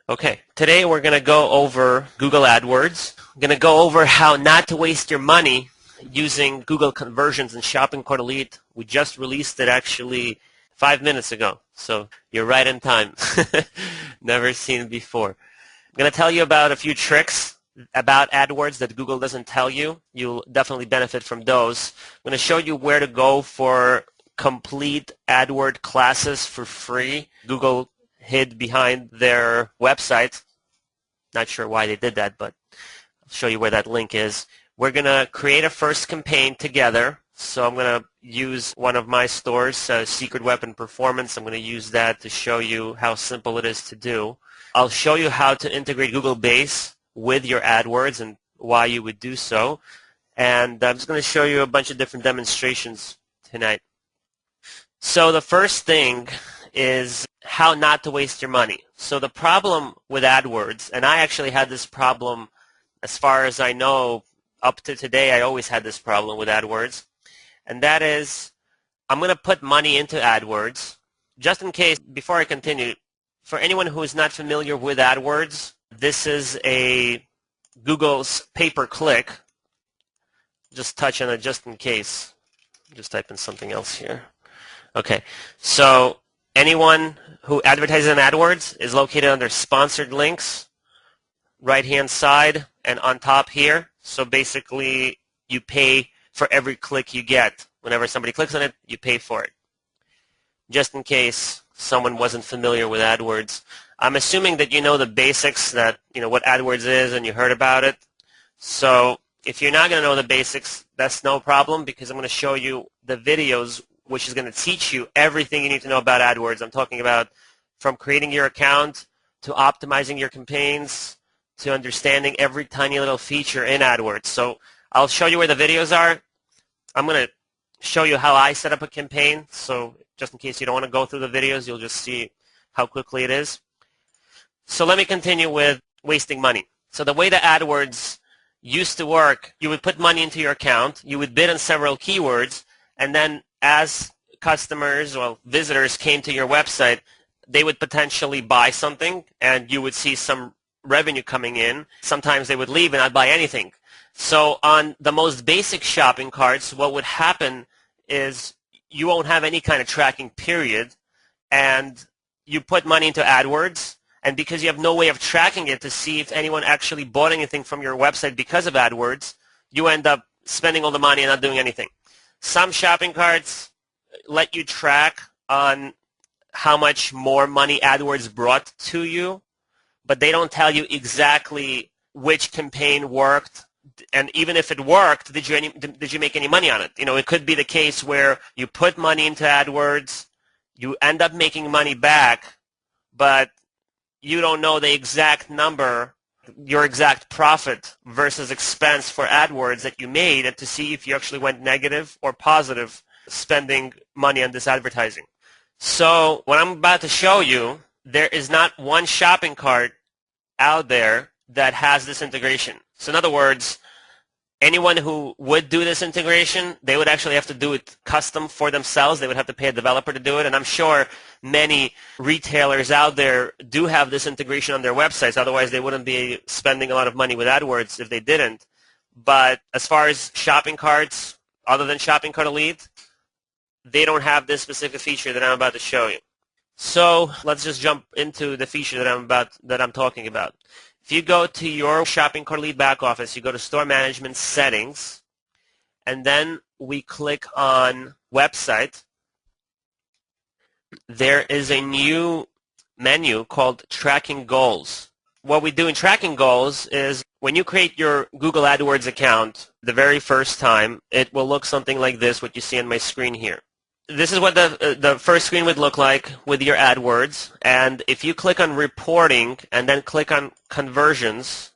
Okay, today we're going to go over Google AdWords. We're going to go over how not to waste your money using Google conversions and Shopping Cart Elite. We just released it actually 5 minutes ago, so you're right in time. Never seen it before. I'm going to tell you about a few tricks about AdWords that Google doesn't tell you. You'll definitely benefit from those. I'm going to show you where to go for complete AdWord classes for free. Google hid behind their website. Not sure why they did that, but I'll show you where that link is. We're going to create a first campaign together. So I'm going to use one of my stores, Secret Weapon Performance. I'm going to use that to show you how simple it is to do. I'll show you how to integrate Google Base with your AdWords and why you would do so. And I'm just going to show you a bunch of different demonstrations tonight. So the first thing is how not to waste your money. So the problem with AdWords, and I actually had this problem as far as I know up to today, I always had this problem with AdWords, and that is I'm going to put money into AdWords. Just in case, before I continue, for anyone who is not familiar with AdWords, this is a Google's pay-per-click. Just touch on it just in case. Just type in something else here. Okay, so anyone who advertises on AdWords is located under sponsored links, right-hand side, and on top here. So basically, you pay for every click you get. Whenever somebody clicks on it, you pay for it. Just in case someone wasn't familiar with AdWords, I'm assuming that you know the basics, that you know what AdWords is and you heard about it. So if you're not going to know the basics, that's no problem, because I'm going to show you the videos which is going to teach you everything you need to know about AdWords. I'm talking about from creating your account to optimizing your campaigns to understanding every tiny little feature in AdWords. So I'll show you where the videos are. I'm going to show you how I set up a campaign. So just in case you don't want to go through the videos, you'll just see how quickly it is. So let me continue with wasting money. So the way that AdWords used to work, you would put money into your account, you would bid on several keywords, and then as customers or visitors came to your website, they would potentially buy something and you would see some revenue coming in. Sometimes they would leave and not buy anything. So on the most basic shopping carts, what would happen is you won't have any kind of tracking period, and you put money into AdWords, and because you have no way of tracking it to see if anyone actually bought anything from your website because of AdWords, you end up spending all the money and not doing anything. Some shopping carts let you track on how much more money AdWords brought to you, but they don't tell you exactly which campaign worked, and even if it worked, did you make any money on it? You know, it could be the case where you put money into AdWords, you end up making money back, but you don't know the exact number, your exact profit versus expense for AdWords that you made, and to see if you actually went negative or positive spending money on this advertising. So what I'm about to show you, there is not one shopping cart out there that has this integration. So in other words, anyone who would do this integration, they would actually have to do it custom for themselves. They would have to pay a developer to do it. And I'm sure many retailers out there do have this integration on their websites. Otherwise, they wouldn't be spending a lot of money with AdWords if they didn't. But as far as shopping carts, other than Shopping Cart Elite, they don't have this specific feature that I'm about to show you. So let's just jump into the feature that I'm talking about. If you go to your Shopping Cart Elite back office, you go to Store Management Settings, and then we click on Website. There is a new menu called Tracking Goals. What we do in Tracking Goals is when you create your Google AdWords account the very first time, it will look something like this, what you see on my screen here. This is what the first screen would look like with your AdWords, and if you click on Reporting and then click on Conversions,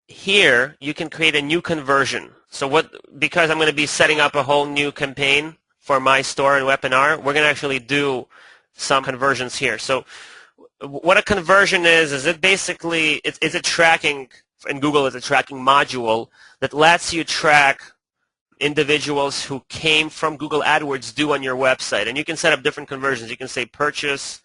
here you can create a new conversion. So because I'm going to be setting up a whole new campaign for my store and webinar, we're going to actually do some conversions here. So what a conversion is it basically, it's a tracking, in Google it's a tracking module that lets you track individuals who came from Google AdWords do on your website. And you can set up different conversions. You can say purchase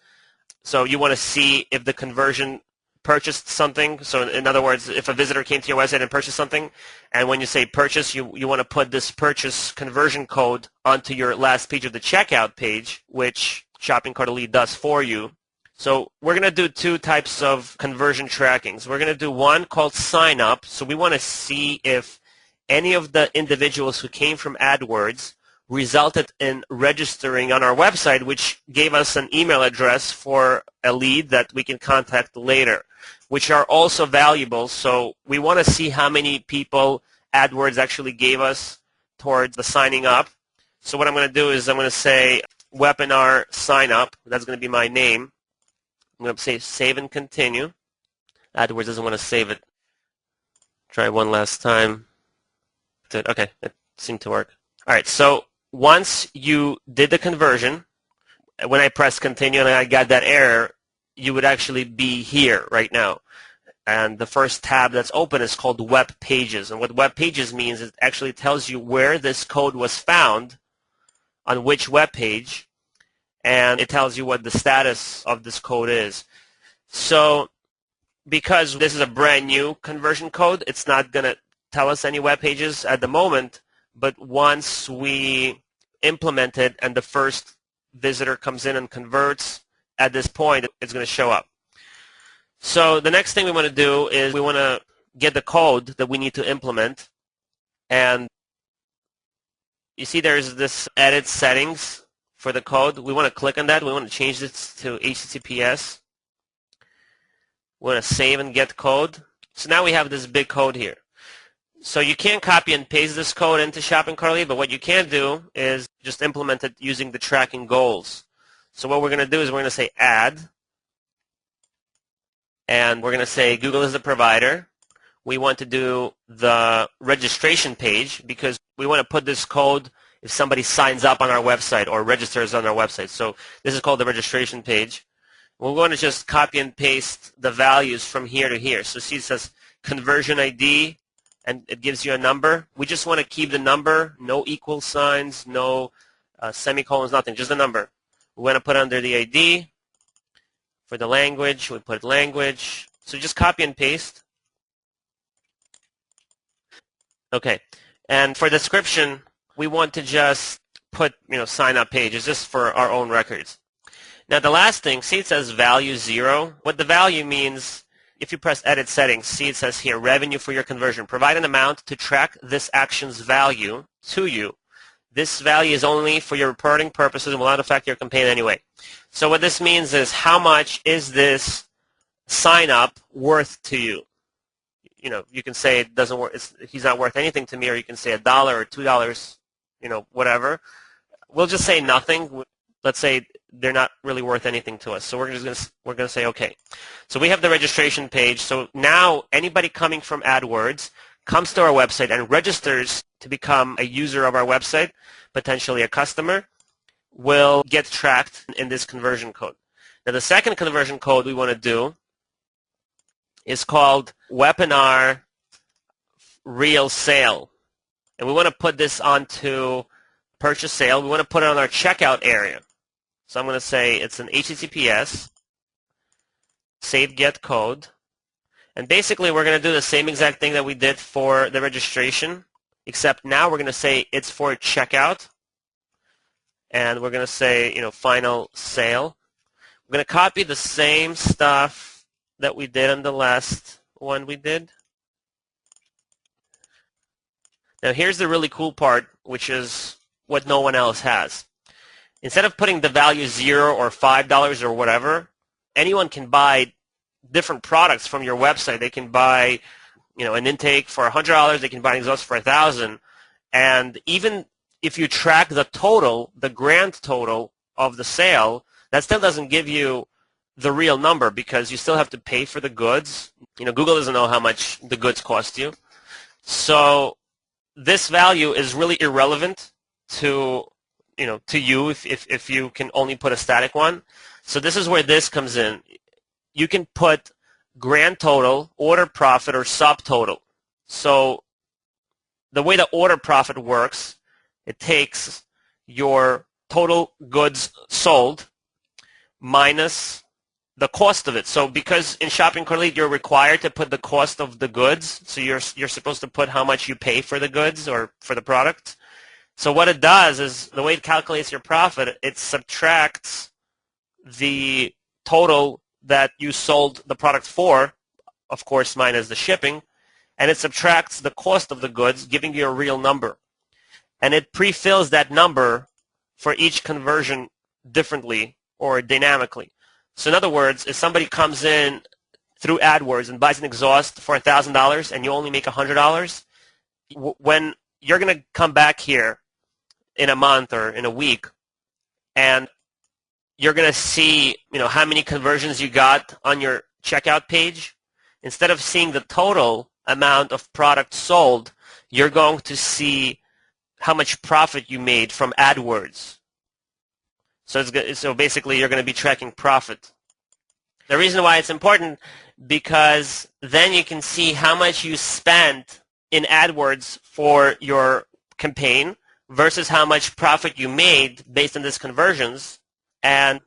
So you want to see if the conversion purchased something. So in other words, if a visitor came to your website and purchased something, and when you say purchase, you want to put this purchase conversion code onto your last page of the checkout page, which Shopping Cart Elite does for you. So we're going to do two types of conversion trackings. We're going to do one called sign up. So we want to see if any of the individuals who came from AdWords resulted in registering on our website, which gave us an email address for a lead that we can contact later, which are also valuable. So we want to see how many people AdWords actually gave us towards the signing up. So what I'm going to do is I'm going to say webinar sign up. That's going to be my name. I'm going to say save and continue. AdWords doesn't want to save it. Try one last time. Okay, it seemed to work. All right, so once you did the conversion, when I press continue and I got that error, you would actually be here right now. And the first tab that's open is called Web Pages. And what Web Pages means is it actually tells you where this code was found, on which web page, and it tells you what the status of this code is. So because this is a brand new conversion code, it's not going to tell us any web pages at the moment, but once we implement it and the first visitor comes in and converts, at this point, it's going to show up. So the next thing we want to do is we want to get the code that we need to implement. And you see there's this edit settings for the code. We want to click on that. We want to change this to HTTPS. We want to save and get code. So now we have this big code here. So you can't copy and paste this code into Shopping Cart Elite, but what you can do is just implement it using the tracking goals. So what we're going to do is we're going to say add, and we're going to say Google is the provider. We want to do the registration page because we want to put this code if somebody signs up on our website or registers on our website. So this is called the registration page. We're going to just copy and paste the values from here to here. So see it says conversion ID, and it gives you a number. We just want to keep the number, no equal signs, no semicolons, nothing, just the number. We want to put under the ID. For the language, we put language. So just copy and paste. Okay. And for description, we want to just put, sign up pages just for our own records. Now the last thing, see it says value 0. What the value means, if you press edit settings, see it says here, revenue for your conversion. Provide an amount to track this action's value to you. This value is only for your reporting purposes and will not affect your campaign anyway. So what this means is how much is this sign up worth to you? You can say it doesn't work. He's not worth anything to me, or you can say $1 or $2, whatever. We'll just say nothing. Let's say they're not really worth anything to us. So we're going to say okay. So we have the registration page. So now anybody coming from AdWords comes to our website and registers to become a user of our website, potentially a customer, will get tracked in this conversion code. Now the second conversion code we want to do is called webinar real sale. And we want to put this onto purchase sale. We want to put it on our checkout area. So I'm going to say it's an HTTPS, save get code. And basically we're going to do the same exact thing that we did for the registration, except now we're going to say it's for checkout. And we're going to say, final sale. We're going to copy the same stuff that we did on the last one we did. Now here's the really cool part, which is what no one else has. Instead of putting the value 0 or $5 or whatever, anyone can buy different products from your website. They can buy, an intake for $100. They can buy an exhaust for $1,000. And even if you track the total, the grand total of the sale, that still doesn't give you the real number because you still have to pay for the goods. Google doesn't know how much the goods cost you. So this value is really irrelevant to you if you can only put a static one. So this is where this comes in. You can put grand total, order profit, or subtotal. So the way the order profit works, it takes your total goods sold minus the cost of it. So because in Shopping Cart Elite you're required to put the cost of the goods, so you're supposed to put how much you pay for the goods or for the product. So what it does is the way it calculates your profit, it subtracts the total that you sold the product for, of course minus the shipping, and it subtracts the cost of the goods, giving you a real number. And it pre-fills that number for each conversion differently or dynamically. So in other words, if somebody comes in through AdWords and buys an exhaust for $1,000 and you only make $100, when you're going to come back here in a month or in a week and you're going to see, how many conversions you got on your checkout page, instead of seeing the total amount of product sold, you're going to see how much profit you made from AdWords. So basically you're going to be tracking profit. The reason why it's important, because then you can see how much you spent in AdWords for your campaign versus how much profit you made based on these conversions, and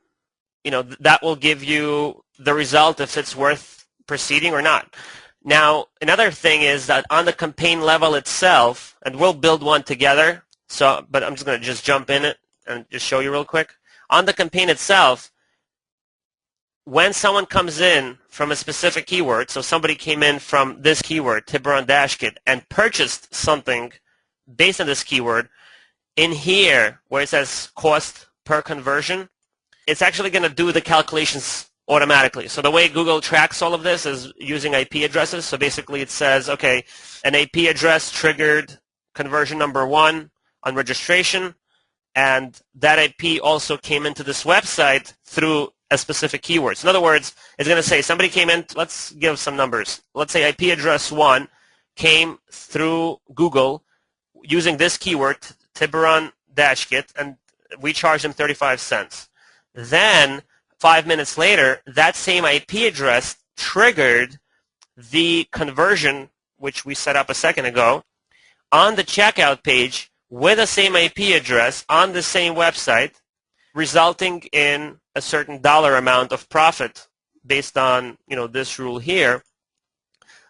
that will give you the result if it's worth proceeding or not. Now, another thing is that on the campaign level itself, and we'll build one together, but I'm just going to just jump in it and just show you real quick. On the campaign itself, when someone comes in from a specific keyword, so somebody came in from this keyword, Tiburon Dash Kit, and purchased something based on this keyword, in here where it says cost per conversion, it's actually going to do the calculations automatically. So the way Google tracks all of this is using IP addresses. So basically it says, okay, an IP address triggered conversion number 1 on registration, and that IP also came into this website through a specific keyword. So in other words, it's going to say somebody came in, let's give some numbers. Let's say IP address 1 came through Google using this keyword, Tiburon Dash Kit, and we charged them 35 cents. Then 5 minutes later, that same IP address triggered the conversion, which we set up a second ago, on the checkout page with the same IP address on the same website, resulting in a certain dollar amount of profit based on this rule here.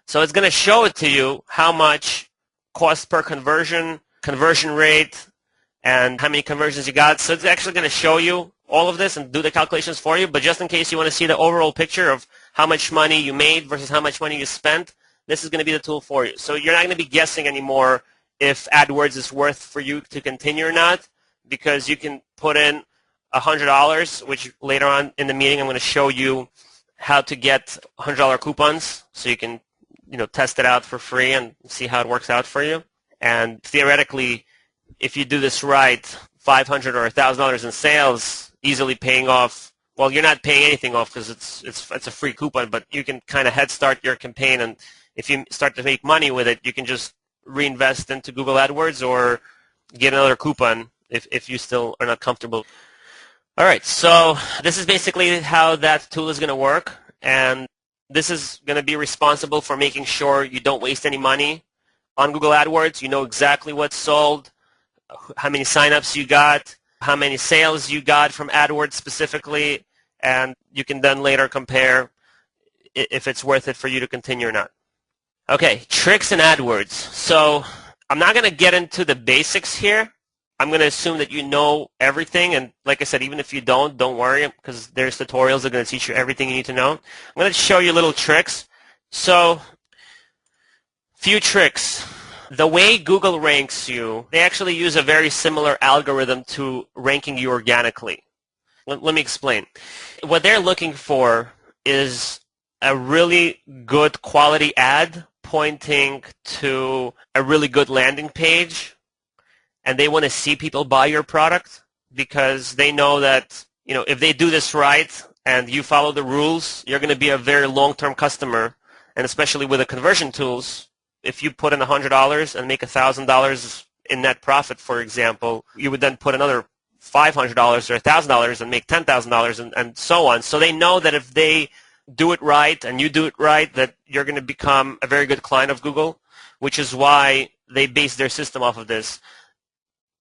So it's going to show it to you how much cost per conversion, conversion rate, and how many conversions you got. So it's actually going to show you all of this and do the calculations for you. But just in case you want to see the overall picture of how much money you made versus how much money you spent, this is going to be the tool for you. So you're not going to be guessing anymore if AdWords is worth for you to continue or not, because you can put in $100, which later on in the meeting I'm going to show you how to get $100 coupons so you can test it out for free and see how it works out for you. And theoretically, if you do this right, $500 or $1,000 in sales easily paying off. Well, you're not paying anything off because it's a free coupon, but you can kind of head start your campaign, and if you start to make money with it, you can just reinvest into Google AdWords or get another coupon if you still are not comfortable. All right, so this is basically how that tool is going to work, and this is going to be responsible for making sure you don't waste any money on Google AdWords. You know exactly what's sold, how many signups you got, how many sales you got from AdWords specifically, and you can then later compare if it's worth it for you to continue or not. Okay, tricks in AdWords. So I'm not going to get into the basics here. I'm going to assume that you know everything, and like I said, even if you don't worry, because there's tutorials that are going to teach you everything you need to know. I'm going to show you little tricks. So, few tricks. The way Google ranks you, they actually use a very similar algorithm to ranking you organically. Let me explain. What they're looking for is a really good quality ad pointing to a really good landing page, and they want to see people buy your product because they know that if they do this right and you follow the rules, you're going to be a very long-term customer, and especially with the conversion tools, if you put in $100 and make $1,000 in net profit, for example, you would then put another $500 or $1,000 and make $10,000 and so on. So they know that if they do it right and you do it right, that you're going to become a very good client of Google, which is why they base their system off of this.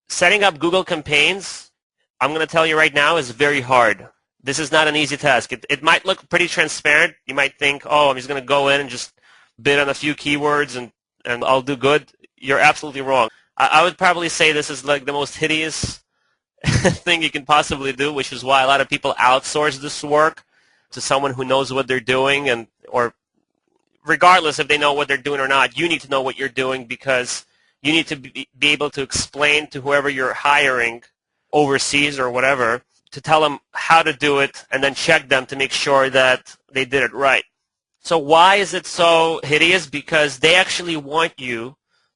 Setting up Google campaigns, I'm going to tell you right now, is very hard. This is not an easy task. It might look pretty transparent. You might think, oh, I'm just going to go in and just bid on a few keywords and I'll do good. You're absolutely wrong. I would probably say this is like the most hideous thing you can possibly do, which is why a lot of people outsource this work to someone who knows what they're doing, or regardless if they know what they're doing or not, you need to know what you're doing because you need to be able to explain to whoever you're hiring overseas or whatever, to tell them how to do it and then check them to make sure that they did it right. So why is it so hideous? Because they actually want you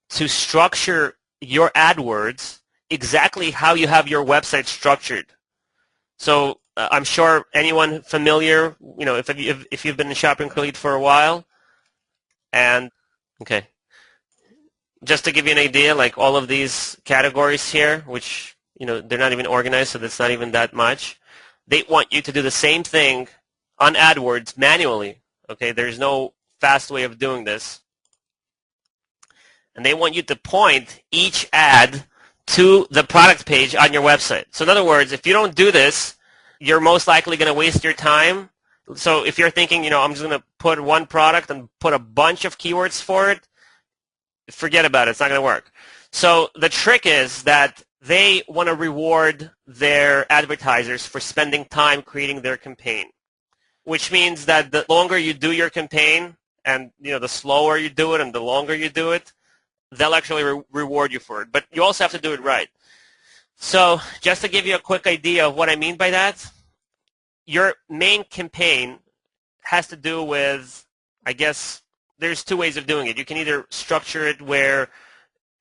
to structure your AdWords exactly how you have your website structured. So I'm sure anyone familiar, if you've been in Shopping Complete for a while, and okay, just to give you an idea, like all of these categories here, which they're not even organized, so that's not even that much. They want you to do the same thing on AdWords manually. Okay, there's no fast way of doing this. And they want you to point each ad to the product page on your website. So in other words, if you don't do this, you're most likely going to waste your time. So if you're thinking, I'm just going to put one product and put a bunch of keywords for it, forget about it. It's not going to work. So the trick is that they want to reward their advertisers for spending time creating their campaign, which means that the longer you do your campaign and the slower you do it and the longer you do it, they'll actually reward you for it. But you also have to do it right. So just to give you a quick idea of what I mean by that, your main campaign has to do with, I guess, there's two ways of doing it. You can either structure it where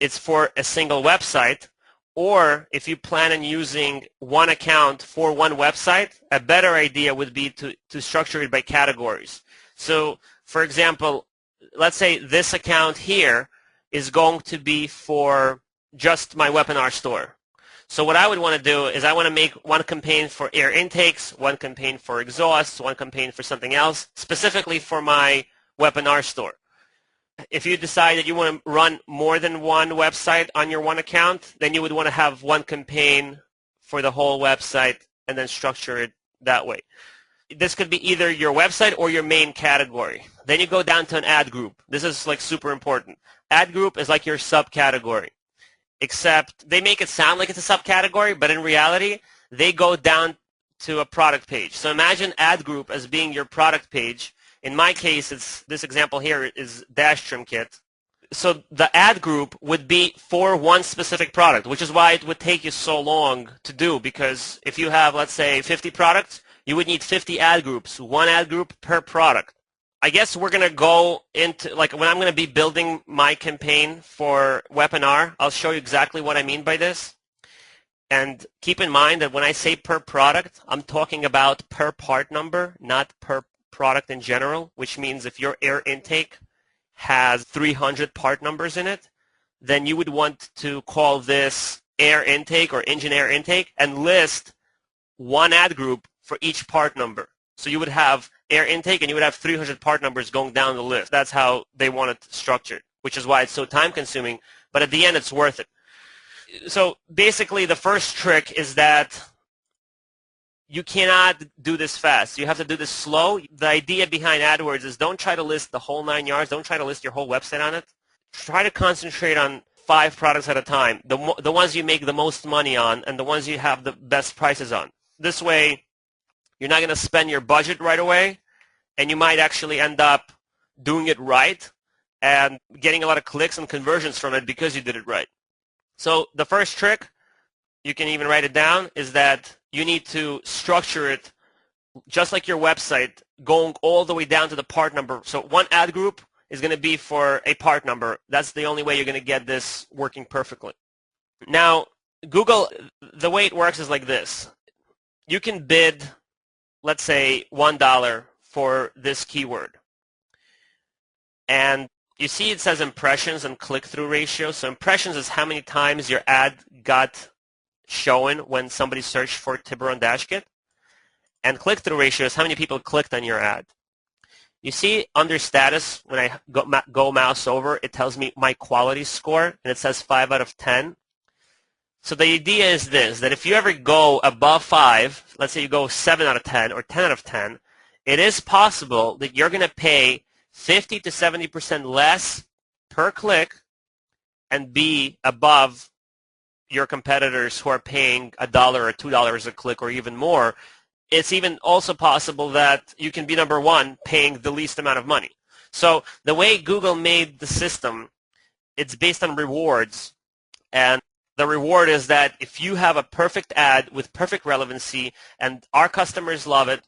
it's for a single website, or if you plan on using one account for one website, a better idea would be to structure it by categories. So, for example, let's say this account here is going to be for just my webinar store. So what I would want to do is I want to make one campaign for air intakes, one campaign for exhausts, one campaign for something else, specifically for my webinar store. If you decide that you want to run more than one website on your one account, then you would want to have one campaign for the whole website and then structure it that way. This could be either your website or your main category. Then you go down to an ad group. This is like super important. Ad group is like your subcategory, except they make it sound like it's a subcategory, but in reality, they go down to a product page. So imagine ad group as being your product page. In my case, this example here is dash trim kit. So the ad group would be for one specific product, which is why it would take you so long to do, because if you have, let's say, 50 products, you would need 50 ad groups, one ad group per product. I guess we're going to go into, like when I'm going to be building my campaign for webinar, I'll show you exactly what I mean by this. And keep in mind that when I say per product, I'm talking about per part number, not per product in general, which means if your air intake has 300 part numbers in it, then you would want to call this air intake or engine air intake and list one ad group for each part number. So you would have air intake and you would have 300 part numbers going down the list. That's how they want it structured, which is why it's so time consuming, but at the end it's worth it. So basically the first trick is that you cannot do this fast. You have to do this slow. The idea behind AdWords is don't try to list the whole 9 yards. Don't try to list your whole website on it. Try to concentrate on 5 products at a time, the ones you make the most money on and the ones you have the best prices on. This way, you're not going to spend your budget right away, and you might actually end up doing it right and getting a lot of clicks and conversions from it because you did it right. So the first trick, you can even write it down, is that you need to structure it just like your website, going all the way down to the part number. So one ad group is going to be for a part number. That's the only way you're going to get this working perfectly. Now, Google, the way it works is like this. You can bid, let's say, $1 for this keyword. And you see it says impressions and click-through ratio. So impressions is how many times your ad got shown when somebody searched for Tiburon Dash Kit. And click-through ratio is how many people clicked on your ad. You see under status, when I go mouse over, it tells me my quality score, and it says 5 out of 10. So the idea is this, that if you ever go above 5, let's say you go 7 out of 10 or 10 out of 10, it is possible that you're going to pay 50 to 70% less per click and be above your competitors who are paying $1 or $2 a click or even more. It's even also possible that you can be number one paying the least amount of money. So the way Google made the system, it's based on rewards. And the reward is that if you have a perfect ad with perfect relevancy and our customers love it,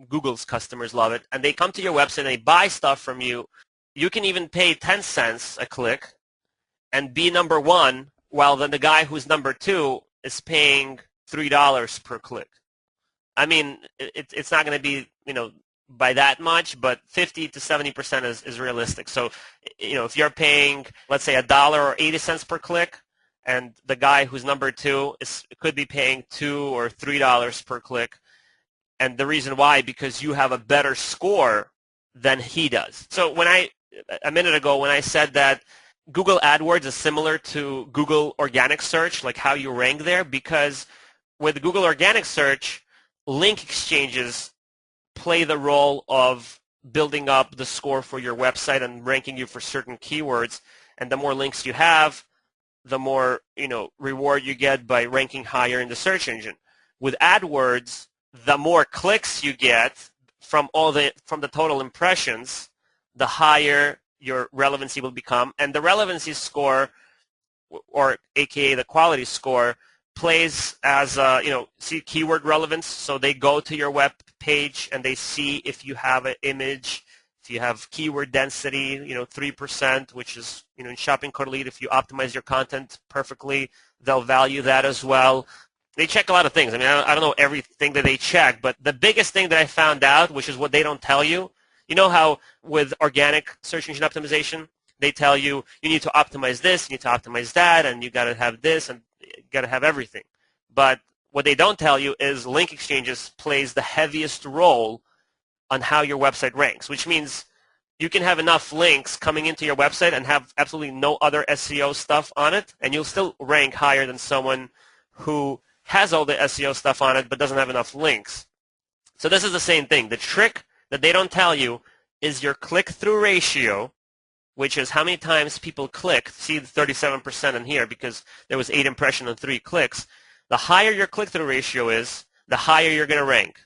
Google's customers love it, and they come to your website and they buy stuff from you, you can even pay 10 cents a click and be number one, while then the guy who's number two is paying $3 per click. I mean, it's not going to be, by that much, but 50 to 70% is realistic. So, if you're paying, let's say, $1 or 80 cents per click, and the guy who's number two could be paying $2 or $3 per click, and the reason why, because you have a better score than he does. So a minute ago, when I said that Google AdWords is similar to Google organic search, like how you rank there, because with Google organic search, link exchanges play the role of building up the score for your website and ranking you for certain keywords. And the more links you have, the more reward you get by ranking higher in the search engine. With AdWords, the more clicks you get from the total impressions, the higher your relevancy will become. And the relevancy score, or AKA the quality score, plays as see keyword relevance. So they go to your web page and they see if you have an image, if you have keyword density, 3%, which is, in Shopping Cart Elite, if you optimize your content perfectly, they'll value that as well. They check a lot of things. I mean, I don't know everything that they check, but the biggest thing that I found out, which is what they don't tell you, you know how with organic search engine optimization, they tell you need to optimize this, you need to optimize that, and you got to have this, and you got to have everything. But what they don't tell you is link exchanges plays the heaviest role on how your website ranks, which means you can have enough links coming into your website and have absolutely no other SEO stuff on it, and you'll still rank higher than someone who has all the SEO stuff on it but doesn't have enough links. So this is the same thing. The trick that they don't tell you is your click-through ratio, which is how many times people click. See the 37% in here because there was 8 impressions and 3 clicks. The higher your click-through ratio is, the higher you're going to rank.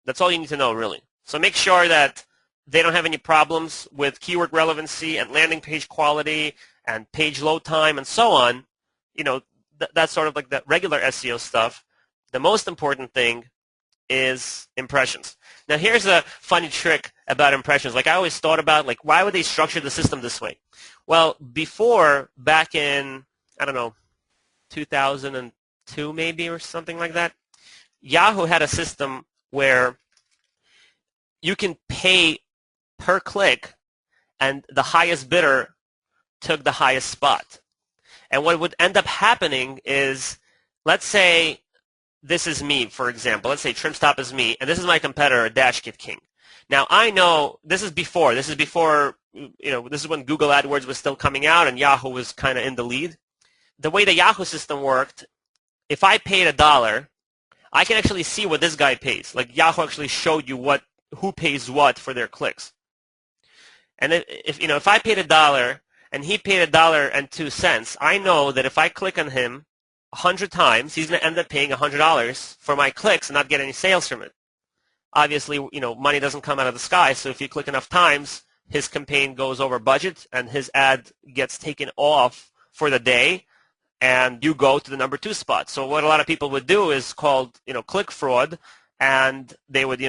That's all you need to know, really. So make sure that they don't have any problems with keyword relevancy and landing page quality and page load time and so on. That's sort of like the regular SEO stuff. The most important thing is impressions. Now here's a funny trick about impressions. Like I always thought about, like, why would they structure the system this way? Well, before, back in, 2002 maybe or something like that, Yahoo had a system where you can pay per click and the highest bidder took the highest spot. And what would end up happening is, let's say this is me, for example. Let's say TrimStop is me, and this is my competitor, DashKit King. Now, I know this is before, this is when Google AdWords was still coming out and Yahoo was kind of in the lead. The way the Yahoo system worked, if I paid $1, I can actually see what this guy pays. Like Yahoo actually showed you who pays what for their clicks. And if I paid $1 and he paid $1.02, I know that if I click on him 100 times, he's going to end up paying $100 for my clicks and not get any sales from it. Obviously, money doesn't come out of the sky, so if you click enough times, his campaign goes over budget and his ad gets taken off for the day, and you go to the number 2 spot. So what a lot of people would do is called, click fraud, and they would,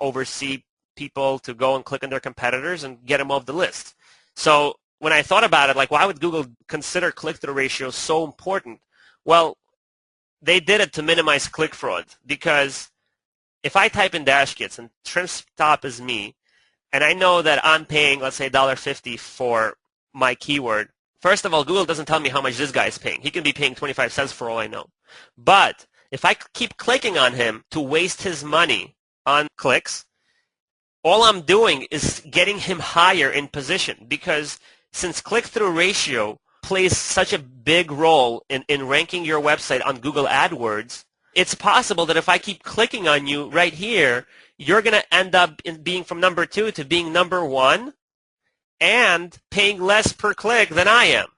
oversee people to go and click on their competitors and get them off the list. So when I thought about it, like, why would Google consider click-through ratio so important? Well, they did it to minimize click fraud, because if I type in dash kits and TrimStop is me, and I know that I'm paying, let's say, $1.50 for my keyword, first of all, Google doesn't tell me how much this guy is paying. He can be paying 25 cents for all I know. But if I keep clicking on him to waste his money on clicks, all I'm doing is getting him higher in position, because since click-through ratio plays such a big role in ranking your website on Google AdWords, it's possible that if I keep clicking on you right here, you're going to end up being from number 2 to being number 1 and paying less per click than I am.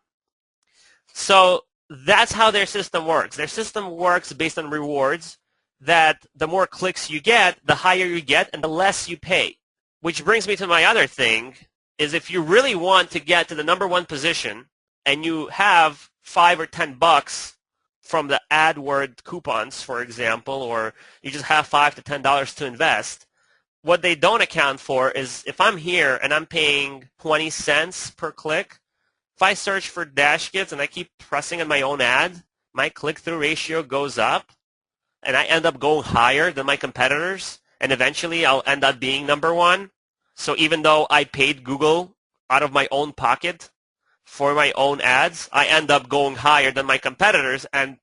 So that's how their system works. Their system works based on rewards, that the more clicks you get, the higher you get, and the less you pay. Which brings me to my other thing, is if you really want to get to the number 1 position and you have $5 or $10 from the AdWord coupons, for example, or you just have $5 to $10 to invest, what they don't account for is if I'm here and I'm paying 20 cents per click, if I search for dash kits and I keep pressing on my own ad, my click-through ratio goes up, and I end up going higher than my competitors, and eventually I'll end up being number 1. So even though I paid Google out of my own pocket for my own ads, I end up going higher than my competitors, and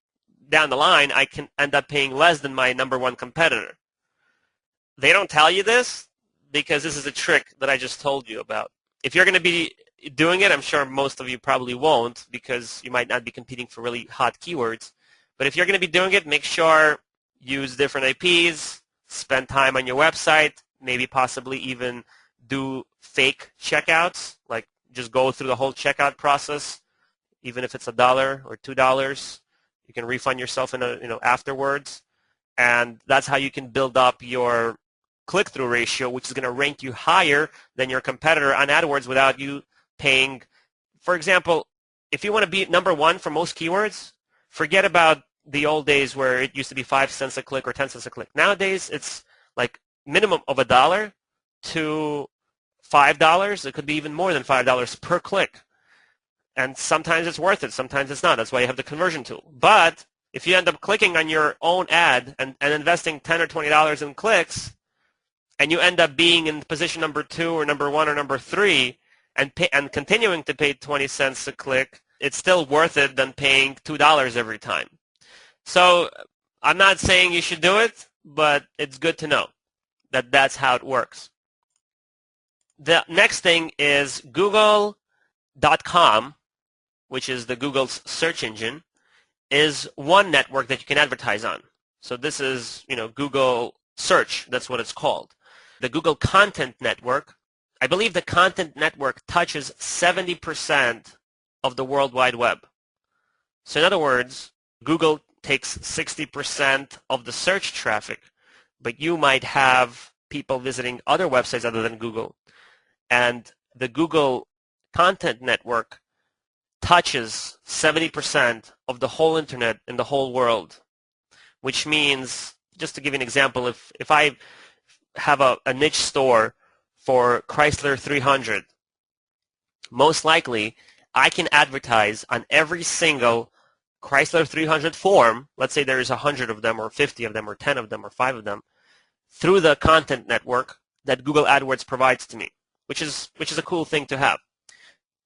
down the line I can end up paying less than my number 1 competitor. They don't tell you this because this is a trick that I just told you about. If you're going to be doing it, I'm sure most of you probably won't because you might not be competing for really hot keywords. But if you're going to be doing it, make sure use different IPs, spend time on your website, maybe possibly even do fake checkouts, like just go through the whole checkout process, even if it's $1 or $2. You can refund yourself afterwards, and that's how you can build up your click-through ratio, which is going to rank you higher than your competitor on AdWords without you paying. For example, if you want to be number 1 for most keywords, forget about the old days where it used to be 5 cents a click or 10 cents a click. Nowadays, it's like minimum of $1 to $5. It could be even more than $5 per click. And sometimes it's worth it. Sometimes it's not. That's why you have the conversion tool. But if you end up clicking on your own ad and investing $10 or $20 in clicks, and you end up being in position number 2 or number 1 or number 3 and continuing to pay 20 cents a click, it's still worth it than paying $2 every time. So I'm not saying you should do it, but it's good to know that that's how it works. The next thing is Google.com, which is the Google's search engine, is one network that you can advertise on. So this is, Google Search, that's what it's called. The Google Content Network, I believe the Content Network touches 70% of the World Wide Web. So in other words, Google takes 60% of the search traffic, but you might have people visiting other websites other than Google. And the Google Content Network touches 70% of the whole internet in the whole world, which means, just to give you an example, if I have a niche store for Chrysler 300, most likely I can advertise on every single Chrysler 300 form, let's say there's 100 of them or 50 of them or 10 of them or 5 of them, through the content network that Google AdWords provides to me, which is a cool thing to have.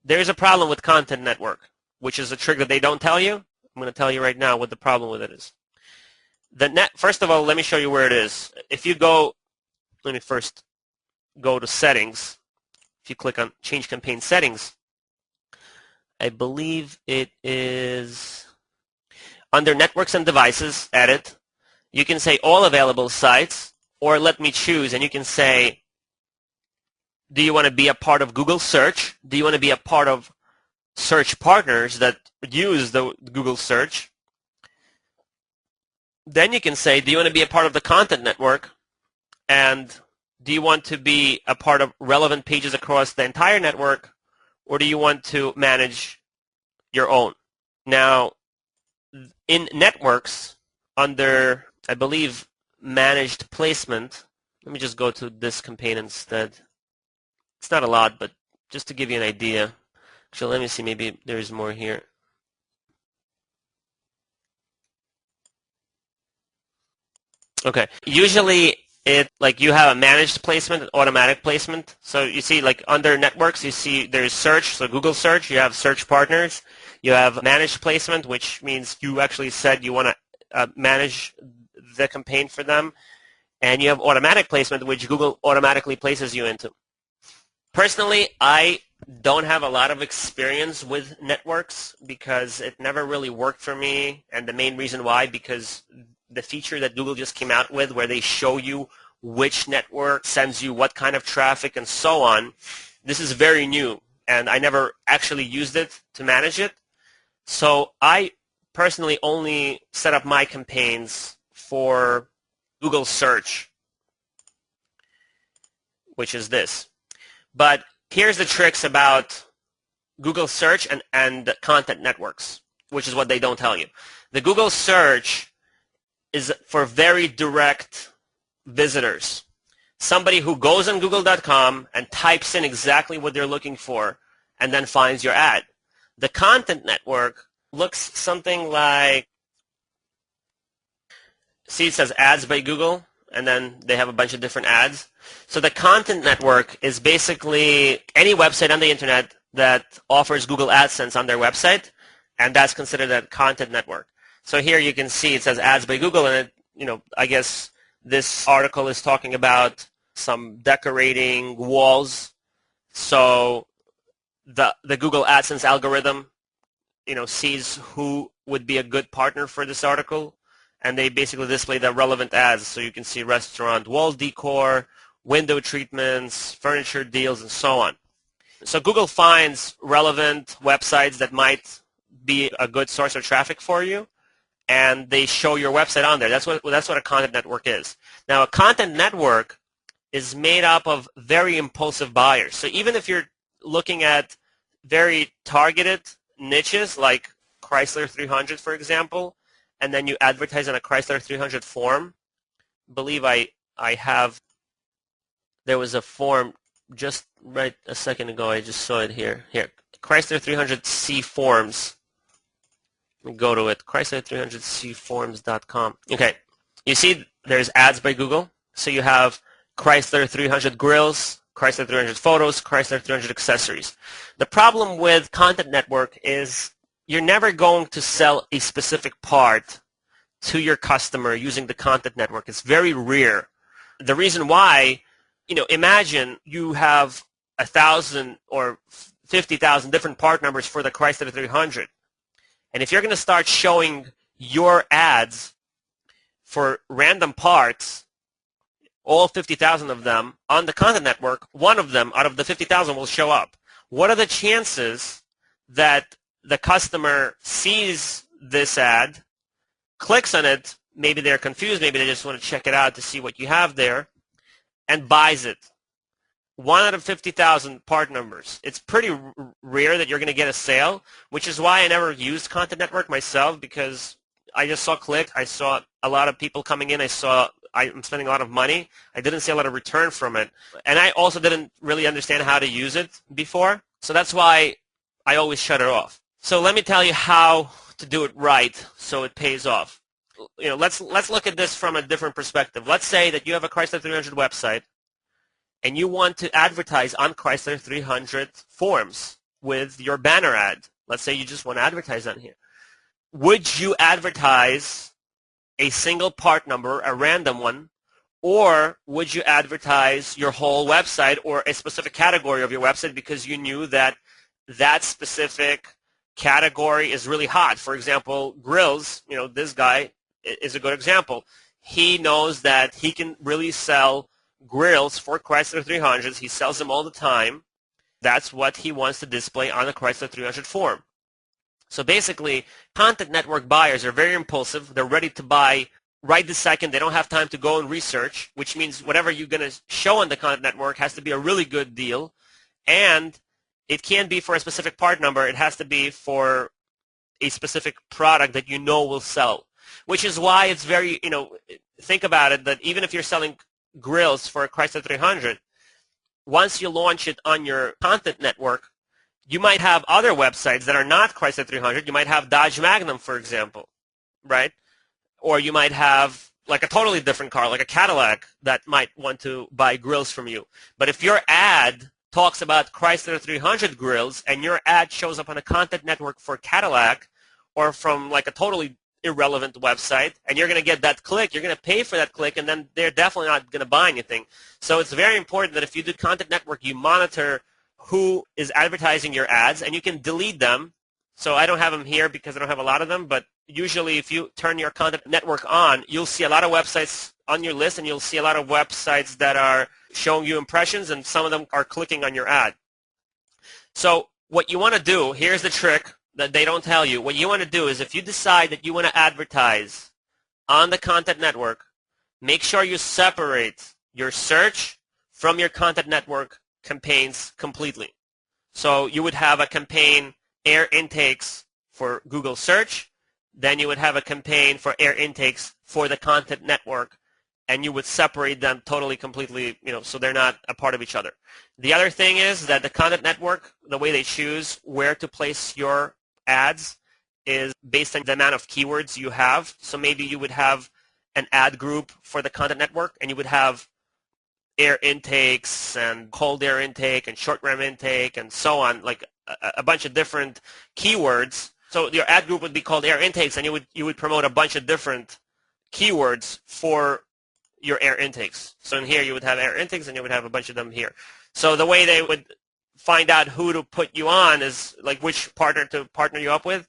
There's a problem with content network, which is a trick that they don't tell you. I'm going to tell you right now what the problem with it is. First of all, let me show you where it is. If you go, let me first go to settings. If you click on change campaign settings, I believe it is under networks and devices, edit. You can say all available sites, or let me choose, and you can say, do you want to be a part of Google Search? Do you want to be a part of search partners that use the Google Search? Then you can say, do you want to be a part of the content network? And do you want to be a part of relevant pages across the entire network? Or do you want to manage your own? Now, in networks, under, I believe, managed placement, let me just go to this campaign instead. It's not a lot, but just to give you an idea. Actually, let me see, maybe there's more here. Okay. Usually you have a managed placement, automatic placement. So you see under networks, you see there's search, so Google Search, you have search partners. You have managed placement, which means you actually said you want to manage the campaign for them. And you have automatic placement, which Google automatically places you into. Personally, I don't have a lot of experience with networks because it never really worked for me, and the main reason why, because the feature that Google just came out with where they show you which network sends you what kind of traffic and so on, this is very new, and I never actually used it to manage it. So I personally only set up my campaigns for Google search, which is this. But here's the tricks about Google search and content networks, which is what they don't tell you. The Google search is for very direct visitors. Somebody who goes on google.com and types in exactly what they're looking for and then finds your ad. The content network looks something like, see, it says ads by Google, and then they have a bunch of different ads. So the content network is basically any website on the internet that offers Google AdSense on their website, and that's considered a content network. So here you can see it says ads by Google, and I guess this article is talking about some decorating walls. So the Google AdSense algorithm, sees who would be a good partner for this article, and they basically display the relevant ads. So you can see restaurant wall decor, window treatments, furniture deals, and so on. So Google finds relevant websites that might be a good source of traffic for you, and they show your website on there. That's what a content network is. Now, a content network is made up of very impulsive buyers. So even if you're looking at very targeted niches like Chrysler 300, for example, and then you advertise on a Chrysler 300 form, I believe there was a form just right a second ago. I just saw it here. Here, Chrysler 300C forms. Go to it, Chrysler300cforms.com. Okay, you see there's ads by Google. So you have Chrysler 300 grills, Chrysler 300 photos, Chrysler 300 accessories. The problem with content network is you're never going to sell a specific part to your customer using the content network. It's very rare. The reason why, imagine you have 1,000 or 50,000 different part numbers for the Chrysler 300. And if you're going to start showing your ads for random parts, all 50,000 of them on the content network, one of them out of the 50,000 will show up. What are the chances that the customer sees this ad, clicks on it, maybe they're confused, maybe they just want to check it out to see what you have there, and buys it? 1 out of 50,000 part numbers. It's pretty rare that you're going to get a sale, which is why I never used Content Network myself, because I just saw click. I saw a lot of people coming in. I'm spending a lot of money. I didn't see a lot of return from it. And I also didn't really understand how to use it before. So that's why I always shut it off. So let me tell you how to do it right so it pays off. Let's look at this from a different perspective. Let's say that you have a Chrysler 300 website, and you want to advertise on Chrysler 300 forms with your banner ad. Let's say you just want to advertise on here. Would you advertise a single part number, a random one, or would you advertise your whole website or a specific category of your website because you knew that that specific category is really hot? For example, grills, this guy is a good example. He knows that he can really sell grills for Chrysler 300s. He sells them all the time. That's what he wants to display on the Chrysler 300 form. So basically, content network buyers are very impulsive. They're ready to buy right this second. They don't have time to go and research, which means whatever you're going to show on the content network has to be a really good deal. And it can't be for a specific part number. It has to be for a specific product that will sell, which is why it's very, think about it, that even if you're selling grills for a Chrysler 300, once you launch it on your content network, you might have other websites that are not Chrysler 300. You might have Dodge Magnum, for example, right? Or you might have like a totally different car, like a Cadillac, that might want to buy grills from you. But if your ad talks about Chrysler 300 grills and your ad shows up on a content network for Cadillac or from like a totally irrelevant website, and you're going to get that click, you're going to pay for that click, and then they're definitely not going to buy anything. So it's very important that if you do content network, you monitor who is advertising your ads, and you can delete them. So I don't have them here because I don't have a lot of them, but usually if you turn your content network on, you'll see a lot of websites on your list, and you'll see a lot of websites that are showing you impressions, and some of them are clicking on your ad. So what you want to do, here's the trick that they don't tell you. What you want to do is if you decide that you want to advertise on the content network, make sure you separate your search from your content network campaigns completely. So you would have a campaign air intakes for Google search, then you would have a campaign for air intakes for the content network, and you would separate them totally, completely, so they're not a part of each other. The other thing is that the content network, the way they choose where to place your ads is based on the amount of keywords you have. So maybe you would have an ad group for the content network, and you would have air intakes and cold air intake and short RAM intake and so on, like a bunch of different keywords. So your ad group would be called air intakes, and you would promote a bunch of different keywords for your air intakes. So in here you would have air intakes, and you would have a bunch of them here. So the way they would find out who to put you on is like which partner to partner you up with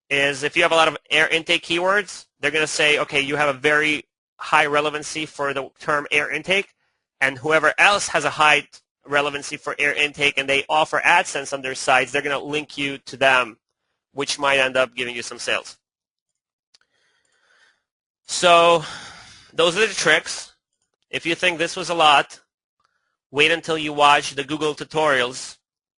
is if you have a lot of air intake keywords, they're going to say, okay, you have a very high relevancy for the term air intake, and whoever else has a high relevancy for air intake and they offer AdSense on their sites, they're going to link you to them, which might end up giving you some sales. So those are the tricks. If you think this was a lot, wait until you watch the Google tutorials.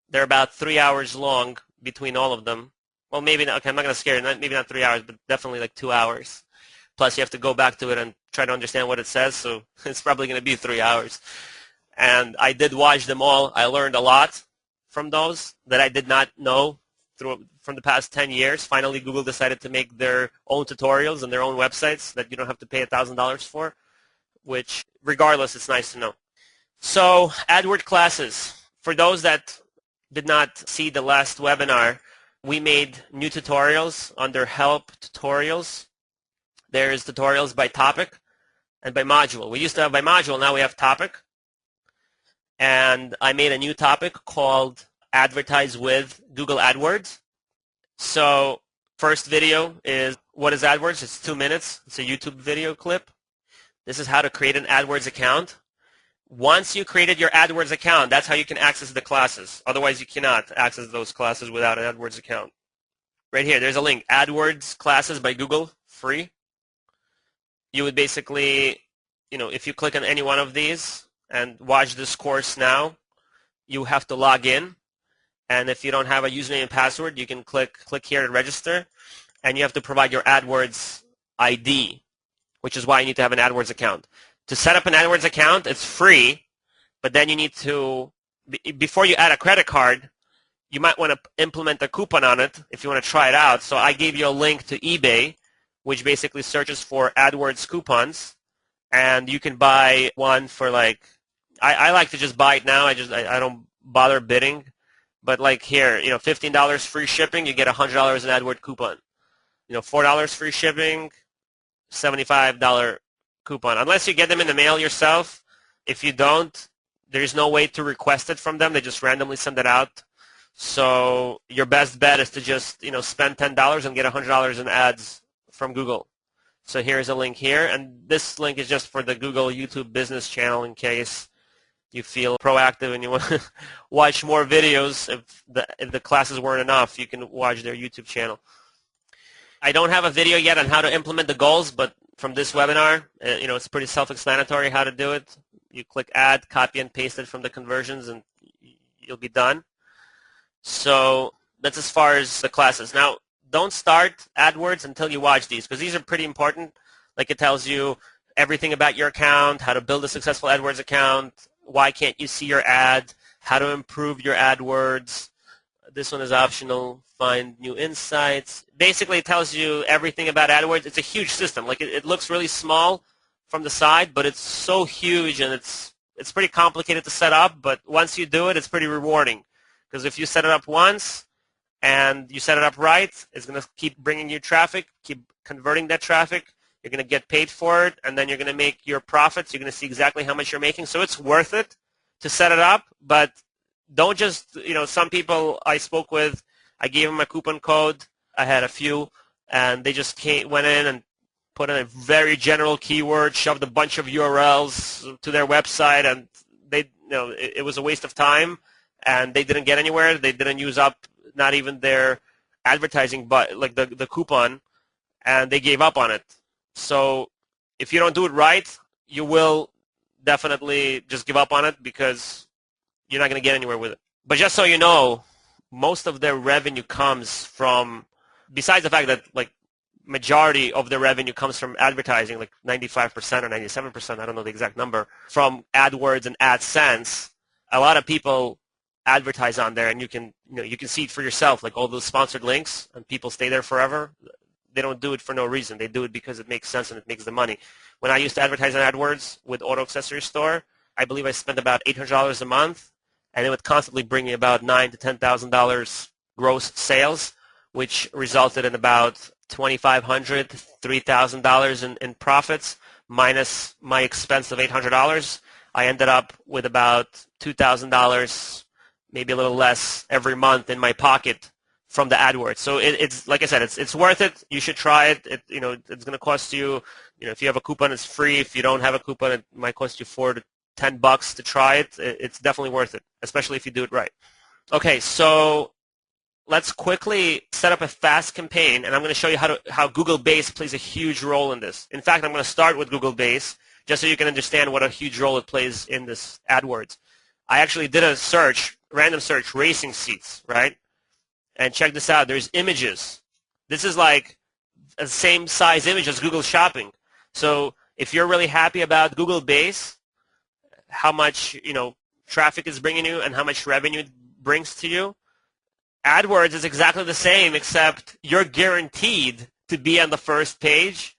They're about 3 hours long between all of them. Well, maybe not. Okay, I'm not going to scare you. Maybe not 3 hours, but definitely like 2 hours. Plus, you have to go back to it and try to understand what it says, so it's probably going to be 3 hours. And I did watch them all. I learned a lot from those that I did not know from the past 10 years. Finally, Google decided to make their own tutorials and their own websites that you don't have to pay $1,000 for, which, regardless, it's nice to know. So, AdWords classes. For those that did not see the last webinar, we made new tutorials under Help Tutorials. There's tutorials by topic and by module. We used to have by module, now we have topic. And I made a new topic called Advertise with Google AdWords. So first video is what is AdWords? It's 2 minutes. It's a YouTube video clip. This is how to create an AdWords account. Once you created your AdWords account, that's how you can access the classes. Otherwise, you cannot access those classes without an AdWords account. Right here, there's a link, AdWords classes by Google, free. You would basically, if you click on any one of these and watch this course now, you have to log in. And if you don't have a username and password, you can click here to register. And you have to provide your AdWords ID, which is why you need to have an AdWords account. To set up an AdWords account, it's free, but then you need to, before you add a credit card, you might want to implement a coupon on it if you want to try it out. So I gave you a link to eBay, which basically searches for AdWords coupons, and you can buy one for I like to just buy it now. I don't bother bidding, but like here, $15 free shipping, you get $100 in AdWords coupon. $4 free shipping, $75 coupon. Unless you get them in the mail yourself. If you don't, there's no way to request it from them. They just randomly send it out. So your best bet is to just spend $10 and get $100 in ads from Google. So here's a link here, and this link is just for the Google YouTube business channel in case you feel proactive and you want to watch more videos. If the classes weren't enough, you can watch their YouTube channel. I don't have a video yet on how to implement the goals, but from this webinar, it's pretty self-explanatory how to do it. You click add, copy and paste it from the conversions, and you'll be done. So that's as far as the classes. Now, don't start AdWords until you watch these, because these are pretty important. Like, it tells you everything about your account, how to build a successful AdWords account, why can't you see your ad, how to improve your AdWords. This one is optional, find new insights. Basically, it tells you everything about AdWords. It's a huge system. Like, it looks really small from the side, but it's so huge, and it's pretty complicated to set up, but once you do it, it's pretty rewarding. Because if you set it up once, and you set it up right, it's going to keep bringing you traffic, keep converting that traffic. You're going to get paid for it, and then you're going to make your profits. You're going to see exactly how much you're making. So it's worth it to set it up, but don't just, some people I spoke with, I gave them a coupon code. I had a few, and they just went in and put in a very general keyword, shoved a bunch of URLs to their website, and it was a waste of time, and they didn't get anywhere. They didn't use up not even their advertising, but like the coupon, and they gave up on it. So if you don't do it right, you will definitely just give up on it because you're not going to get anywhere with it. But just so you know, most of their revenue comes from, besides the fact that like majority of their revenue comes from advertising, like 95% or 97%, I don't know the exact number, from AdWords and AdSense. A lot of people advertise on there, and you can see it for yourself, like all those sponsored links, and people stay there forever. They don't do it for no reason. They do it because it makes sense and it makes the money. When I used to advertise on AdWords with Auto Accessory Store, I believe I spent about $800 a month, and it would constantly bring me about $9,000 to $10,000 gross sales, which resulted in about $2,500 to $3,000 in profits, minus my expense of $800. I ended up with about $2,000, maybe a little less, every month in my pocket from the AdWords. So it's like I said, it's worth it. You should try it. It's going to cost you. If you have a coupon, it's free. If you don't have a coupon, it might cost you $4 to $10 to try it. It's definitely worth it, especially if you do it right. Okay, so let's quickly set up a fast campaign, and I'm going to show you how Google Base plays a huge role in this. In fact, I'm going to start with Google Base just so you can understand what a huge role it plays in this AdWords. I actually did a search, random search, racing seats, right? And check this out. There's images. This is like the same size image as Google Shopping. So if you're really happy about Google Base, how much traffic is bringing you and how much revenue it brings to you, AdWords is exactly the same, except you're guaranteed to be on the first page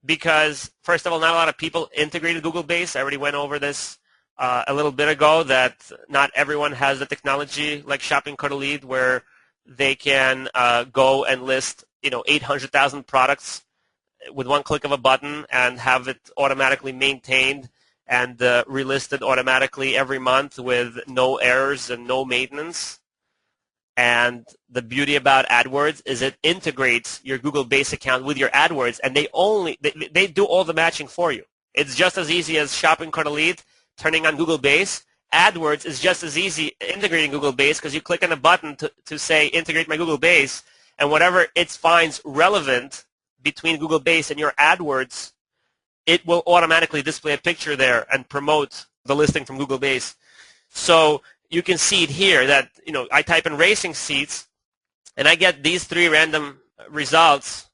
because, first of all, not a lot of people integrated Google Base. I already went over this a little bit ago, that not everyone has the technology like Shopping Cart Elite where they can go and list 800,000 products with one click of a button and have it automatically maintained and relisted automatically every month with no errors and no maintenance. And the beauty about AdWords is it integrates your Google Base account with your AdWords, and they do all the matching for you. It's just as easy as Shopping Cart Elite turning on Google Base. AdWords is just as easy integrating Google Base because you click on a button to say integrate my Google Base, and whatever it finds relevant between Google Base and your AdWords, it will automatically display a picture there and promote the listing from Google Base. So you can see it here that I type in racing seats and I get these 3 random results,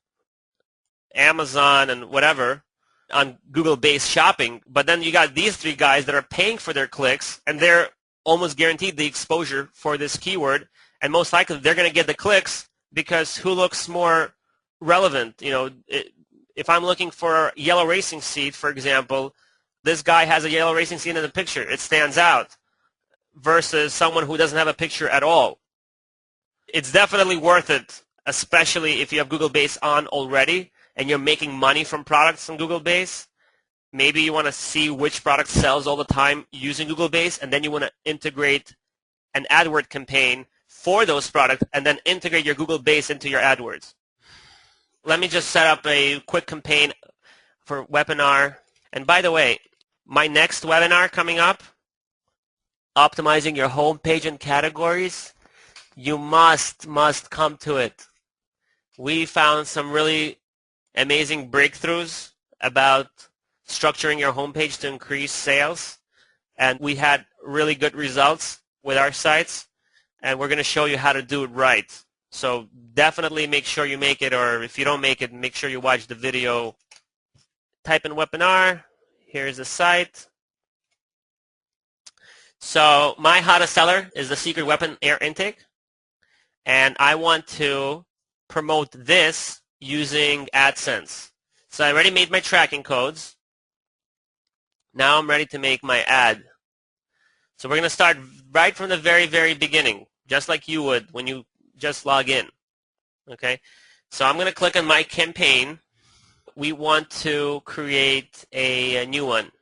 Amazon and whatever, on Google Base Shopping. But then you got these 3 guys that are paying for their clicks, and they're almost guaranteed the exposure for this keyword, and most likely they're going to get the clicks because who looks more relevant? If I'm looking for a yellow racing seat, for example, this guy has a yellow racing seat in the picture. It stands out versus someone who doesn't have a picture at all. It's definitely worth it, especially if you have Google Base on already and you're making money from products on Google Base. Maybe you want to see which product sells all the time using Google Base, and then you want to integrate an AdWord campaign for those products and then integrate your Google Base into your AdWords. Let me just set up a quick campaign for webinar. And by the way, my next webinar coming up, optimizing your homepage and categories, you must come to it. We found some really amazing breakthroughs about structuring your homepage to increase sales, and we had really good results with our sites, and we're going to show you how to do it right. So definitely make sure you make it, or if you don't make it, make sure you watch the video. Type in webinar. Here's the site. So my hottest seller is the Secret Weapon Air Intake, and I want to promote this using AdSense. So I already made my tracking codes. Now I'm ready to make my ad. So we're going to start right from the very, very beginning, just like you would when you just log in. Okay? So I'm going to click on my campaign. We want to create a new one.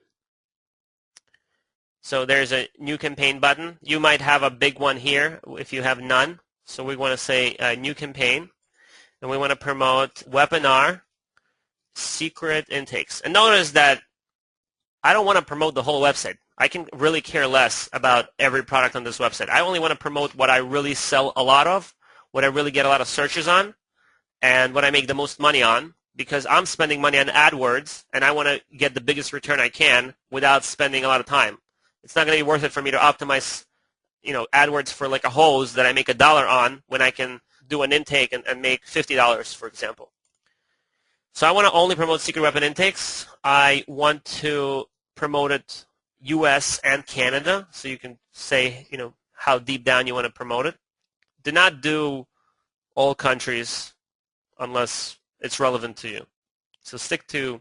So there's a new campaign button. You might have a big one here if you have none. So we want to say new campaign, and we want to promote webinar secret intakes. And notice that I don't want to promote the whole website. I can really care less about every product on this website. I only want to promote what I really sell a lot of, what I really get a lot of searches on, and what I make the most money on, because I'm spending money on AdWords, and I want to get the biggest return I can without spending a lot of time. It's not going to be worth it for me to optimize, AdWords for like a hose that I make $1 on when I can do an intake and make $50, for example. So I want to only promote secret weapon intakes. I want to promote it US and Canada, so you can say, how deep down you want to promote it. Do not do all countries unless it's relevant to you. So stick to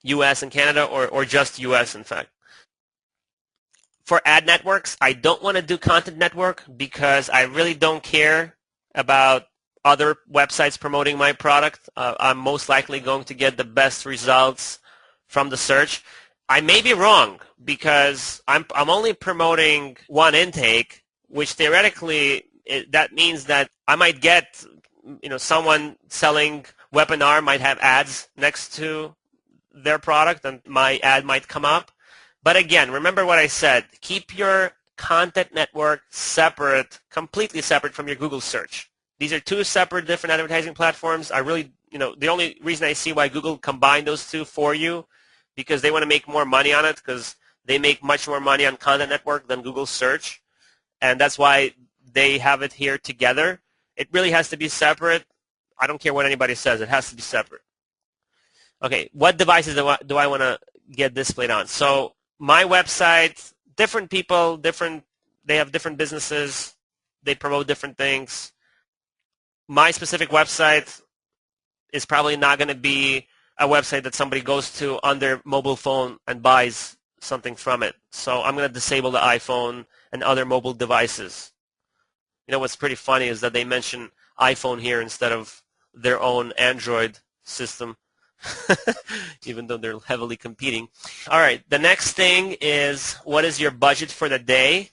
US and Canada, or just US, in fact. For ad networks, I don't want to do content network because I really don't care about other websites promoting my product. I'm most likely going to get the best results from the search. I may be wrong because I'm only promoting one intake, which theoretically that means that I might get, someone selling webinar might have ads next to their product and my ad might come up. But again, remember what I said. Keep your content network separate, completely separate from your Google search. These are two separate different advertising platforms. I really, the only reason I see why Google combined those two for you, because they want to make more money on it, because they make much more money on content network than Google search. And that's why they have it here together. It really has to be separate. I don't care what anybody says. It has to be separate. Okay, what devices do I want to get displayed on? So my website, different people, they have different businesses. They promote different things. My specific website is probably not going to be a website that somebody goes to on their mobile phone and buys something from it. So I'm going to disable the iPhone and other mobile devices. What's pretty funny is that they mention iPhone here instead of their own Android system, even though they're heavily competing. All right, the next thing is, what is your budget for the day?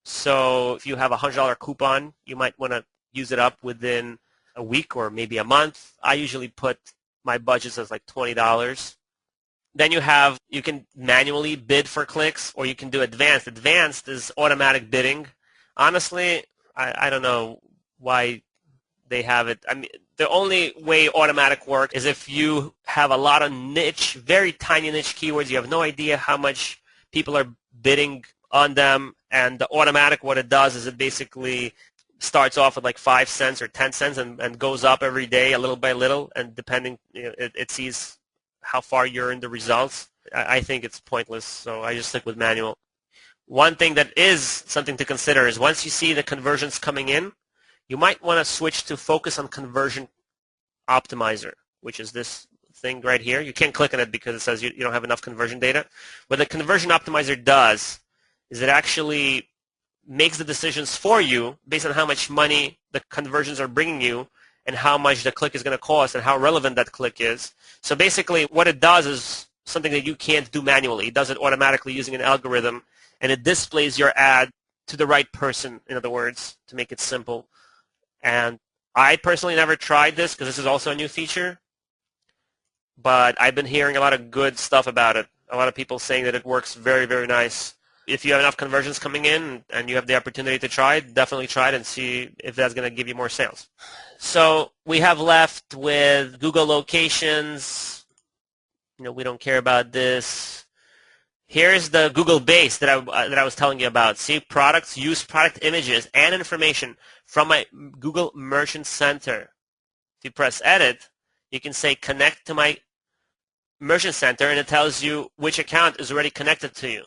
So if you have a $100 coupon, you might want to use it up within a week or maybe a month. I usually put my budgets as like $20. Then you can manually bid for clicks, or you can do advanced. Advanced is automatic bidding. Honestly, I don't know why they have it. I mean, the only way automatic work is if you have a lot of niche, very tiny niche keywords. You have no idea how much people are bidding on them, and the automatic, what it does is it basically starts off with like 5 cents or 10 cents and goes up every day a little by little, and depending, it sees how far you're in the results. I think it's pointless, so I just stick with manual. One thing that is something to consider is once you see the conversions coming in, you might want to switch to focus on conversion optimizer, which is this thing right here. You can't click on it because it says you don't have enough conversion data. What the conversion optimizer does is it actually makes the decisions for you based on how much money the conversions are bringing you and how much the click is going to cost and how relevant that click is. So basically what it does is something that you can't do manually. It does it automatically using an algorithm, and it displays your ad to the right person, in other words, to make it simple. And I personally never tried this because this is also a new feature, but I've been hearing a lot of good stuff about it. A lot of people saying that it works very, very nice. If you have enough conversions coming in and you have the opportunity to try it, definitely try it and see if that's going to give you more sales. So we have left with Google locations. We don't care about this. Here's the Google base that I was telling you about. See, products, use product images and information from my Google Merchant Center. If you press edit, you can say connect to my Merchant Center, and it tells you which account is already connected to you,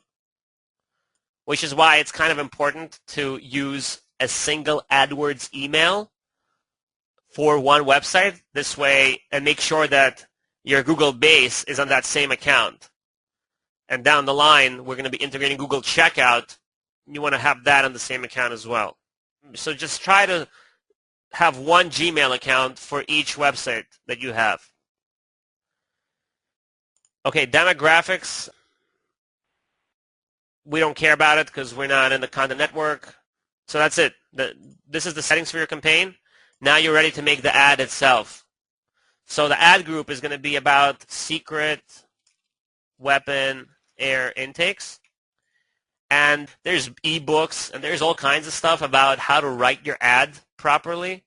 which is why it's kind of important to use a single AdWords email for one website this way, and make sure that your Google base is on that same account. And down the line, we're going to be integrating Google Checkout. You want to have that on the same account as well. So just try to have one Gmail account for each website that you have. Okay, demographics. We don't care about it because we're not in the content network. So that's it. This is the settings for your campaign. Now you're ready to make the ad itself. So the ad group is going to be about secret weapon air intakes. And there's ebooks and there's all kinds of stuff about how to write your ad properly.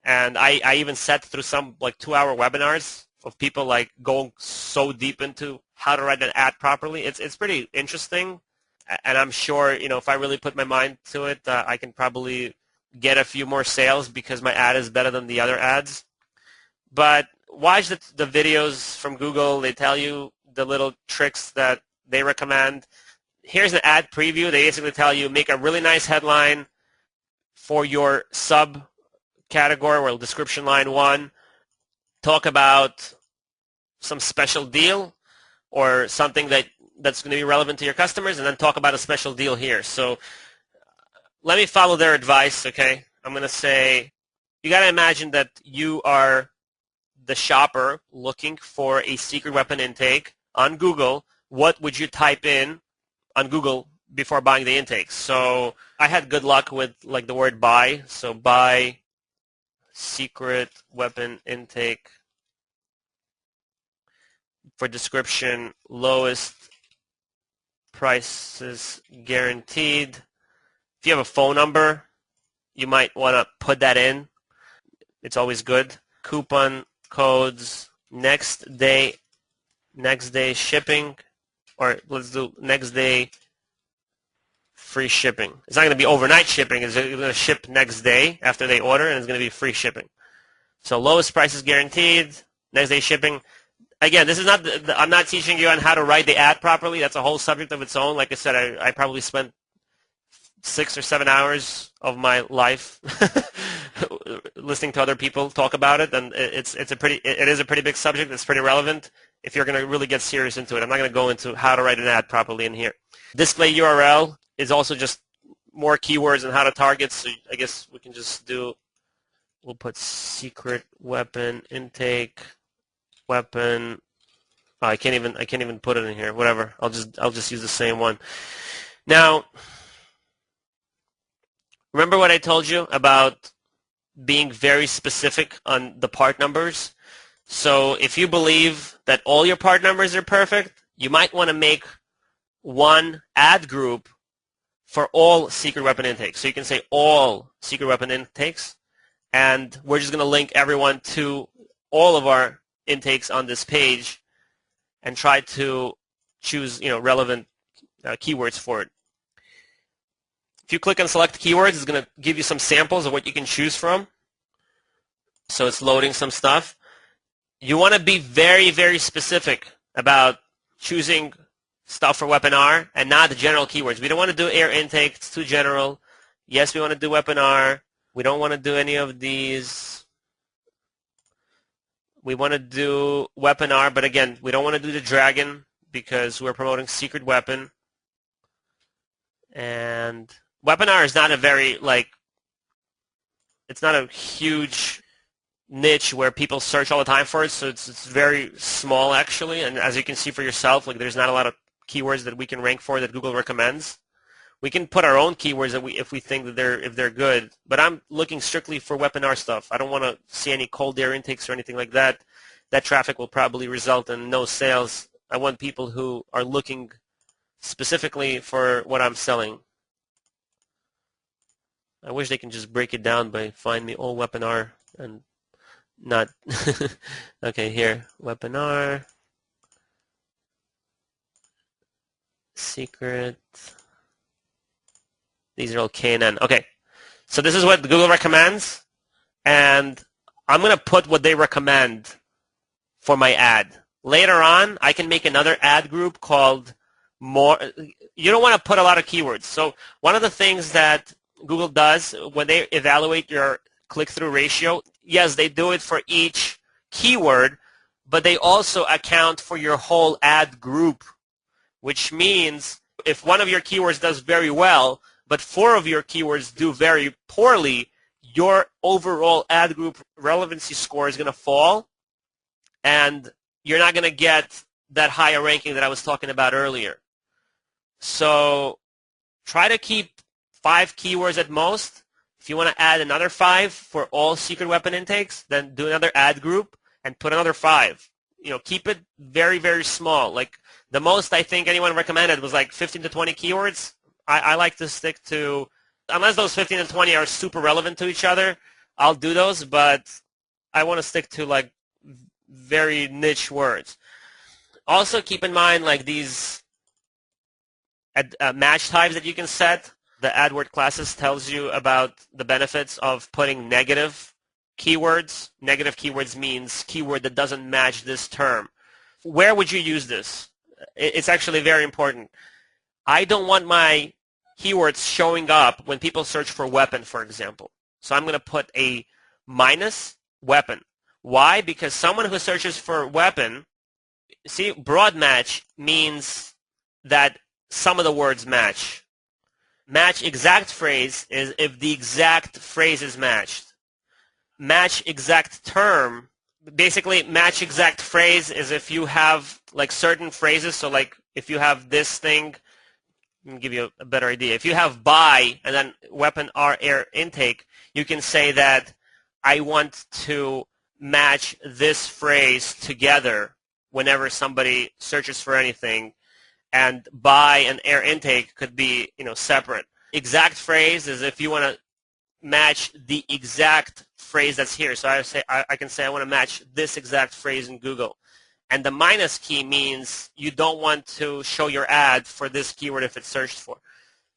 And I even sat through some like 2-hour webinars of people like going so deep into how to write an ad properly. It's pretty interesting. And I'm sure, if I really put my mind to it, I can probably get a few more sales because my ad is better than the other ads. But watch the videos from Google. They tell you the little tricks that they recommend. Here's an ad preview. They basically tell you make a really nice headline for your subcategory or description line 1. Talk about some special deal or something that's going to be relevant to your customers, and then talk about a special deal here. So let me follow their advice, okay? I'm going to say, you got to imagine that you are the shopper looking for a secret weapon intake on Google. What would you type in on Google before buying the intakes? So I had good luck with like the word buy. So buy secret weapon intake. For description, lowest prices guaranteed. If you have a phone number, you might want to put that in. It's always good. Coupon codes, next day shipping, or let's do next day free shipping. It's not going to be overnight shipping. It's going to ship next day after they order, and it's going to be free shipping. So lowest prices guaranteed, next day shipping. Again, this is not. I'm not teaching you on how to write the ad properly. That's a whole subject of its own. Like I said, I probably spent 6 or 7 hours of my life listening to other people talk about it, and it is a pretty big subject. It's pretty relevant if you're going to really get serious into it. I'm not going to go into how to write an ad properly in here. Display URL is also just more keywords and how to target. So I guess we can just do. We'll put secret weapon intake. Weapon. Oh, I can't even put it in here. Whatever. I'll just use the same one. Now, remember what I told you about being very specific on the part numbers? So if you believe that all your part numbers are perfect, you might want to make one ad group for all secret weapon intakes. So you can say all secret weapon intakes, and we're just going to link everyone to all of our intakes on this page and try to choose relevant keywords for it. If you click on select keywords, it's going to give you some samples of what you can choose from. So it's loading some stuff. You want to be very, very specific about choosing stuff for weapon R and not the general keywords. We don't want to do air intake. It's too general. Yes, we want to do weapon R. We don't want to do any of these. We want to do weapon R, but again, we don't want to do the dragon because we're promoting secret weapon. And weapon R is not a very, it's not a huge niche where people search all the time for it, so it's very small actually. And as you can see for yourself, there's not a lot of keywords that we can rank for that Google recommends. We can put our own keywords if we think that they're good, but I'm looking strictly for weapon R stuff. I don't want to see any cold air intakes or anything like that. That traffic will probably result in no sales. I want people who are looking specifically for what I'm selling. I wish they can just break it down by find me all weapon R and not. Okay, here, weapon R, secret. These are all K&N. Okay, so this is what Google recommends, and I'm going to put what they recommend for my ad. Later on, I can make another ad group called more. You don't want to put a lot of keywords. So one of the things that Google does when they evaluate your click-through ratio, yes, they do it for each keyword, but they also account for your whole ad group, which means if one of your keywords does very well, but 4 of your keywords do very poorly, your overall ad group relevancy score is going to fall, and you're not going to get that higher ranking that I was talking about earlier. So try to keep 5 keywords at most. If you want to add another 5 for all secret weapon intakes, then do another ad group and put another 5. Keep it very, very small. Like the most I think anyone recommended was like 15 to 20 keywords. I like to stick to, unless those 15 and 20 are super relevant to each other, I'll do those, but I want to stick to like very niche words. Also keep in mind like these match types that you can set. The AdWord classes tells you about the benefits of putting negative keywords. Negative keywords means keyword that doesn't match this term. Where would you use this? It's actually very important. I don't want my keywords showing up when people search for weapon, for example. So I'm going to put a minus weapon. Why? Because someone who searches for weapon, see, broad match means that some of the words match. Match exact phrase is if the exact phrase is matched. Match exact term, basically match exact phrase is if you have like certain phrases. So like if you have this thing, let me give you a better idea. If you have buy and then weapon R air intake, you can say that I want to match this phrase together whenever somebody searches for anything, and buy and air intake could be separate. Exact phrase is if you want to match the exact phrase that's here. So I can say I want to match this exact phrase in Google. And the minus key means you don't want to show your ad for this keyword if it's searched for.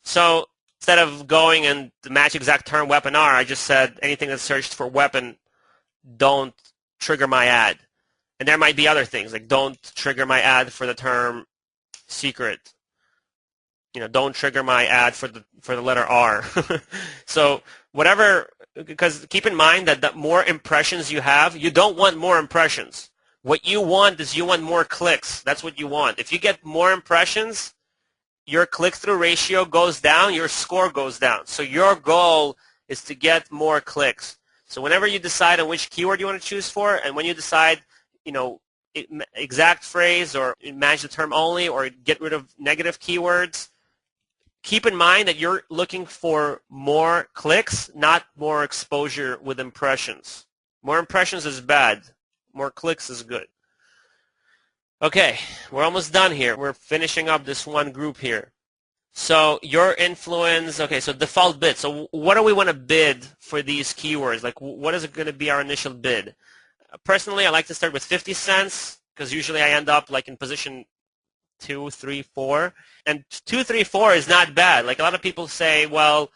So instead of going and the match exact term weapon R, I just said anything that's searched for weapon, don't trigger my ad. And there might be other things like don't trigger my ad for the term secret. Don't trigger my ad for the letter R. So whatever, because keep in mind that the more impressions you have, you don't want more impressions. What you want is you want more clicks. That's what you want. If you get more impressions, your click-through ratio goes down, your score goes down. So your goal is to get more clicks. So whenever you decide on which keyword you want to choose for, and when you decide, exact phrase or match the term only or get rid of negative keywords, keep in mind that you're looking for more clicks, not more exposure with impressions. More impressions is bad. More clicks is good. Okay, we're almost done here. We're finishing up this one group here. So your influence, okay, so default bid. So what do we want to bid for these keywords? Like what is it going to be our initial bid? Personally, I like to start with 50 cents because usually I end up like in position 2, 3, 4. And 2, 3, 4 is not bad. Like a lot of people say, well,